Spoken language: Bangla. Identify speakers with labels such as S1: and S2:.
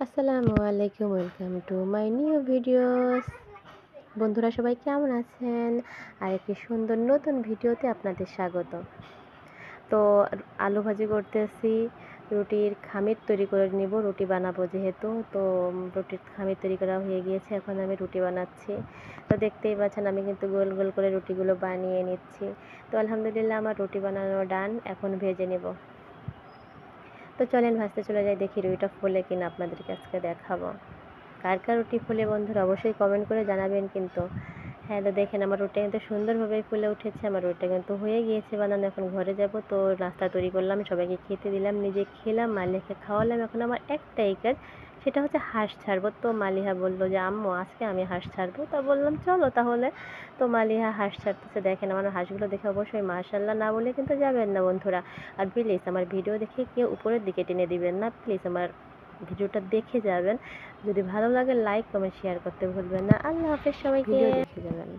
S1: আসসালামু আলাইকুম, welcome to my new videos. বন্ধুরা সবাই কেমন আছেন? আর একটি সুন্দর নতুন ভিডিওতে আপনাদের স্বাগত। তো আলু ভাজি করতেছি, রুটির খামির তৈরি করে নিব, রুটি বানাবো যেহেতু। তো রুটির খামির তৈরি করা হয়ে গিয়েছে, এখন আমি রুটি বানাচ্ছি। তো দেখতেই পাচ্ছেন আমি কিন্তু গোল গোল করে রুটিগুলো বানিয়ে নিচ্ছি। তো আলহামদুলিল্লাহ আমার রুটি বানানো ডান, এখন ভেজে নেব। তো চলেন ভাজতে চলে যাই, দেখি রুটিটা ফুলে কিনা আপনাদেরকে আজকে দেখাবো। কার কার রুটি ফুলে বন্ধুরা অবশ্যই কমেন্ট করে জানাবেন কিন্তু। হ্যাঁ, তো দেখেন আমার রুটিটা কিন্তু সুন্দরভাবে ফুলে উঠেছে, আমার রুটিটা কিন্তু হয়ে গিয়েছে বানানো। এখন ঘরে যাব, তো নাস্তা তৈরি করলাম, সবাইকে খেতে দিলাম, নিজে খেলাম, মালিহাকে খাওয়ালাম। এখন আমার একটাই কাজ, সেটা হচ্ছে হাঁস ছাড়বো। তো মালিহা বললো যে আম্মু আজকে আমি হাঁস ছাড়বো, তা বললাম চলো তাহলে। তো মালিহা হাঁস ছাড়তেছে, দেখেন আমার হাঁসগুলো দেখে অবশ্যই মাশাল্লাহ না বলে কিন্তু যাবেন না বন্ধুরা। আর প্লিজ আমার ভিডিও দেখে কেউ উপরের দিকে টেনে দিবেন না, প্লিজ আমার ভিডিওটা দেখে যাবেন। যদি ভালো লাগে লাইক কমেন্ট শেয়ার করতে ভুলবেন না। আল্লাহ হাফেজ সবাইকে। ভিডিও দেখে যাবেন।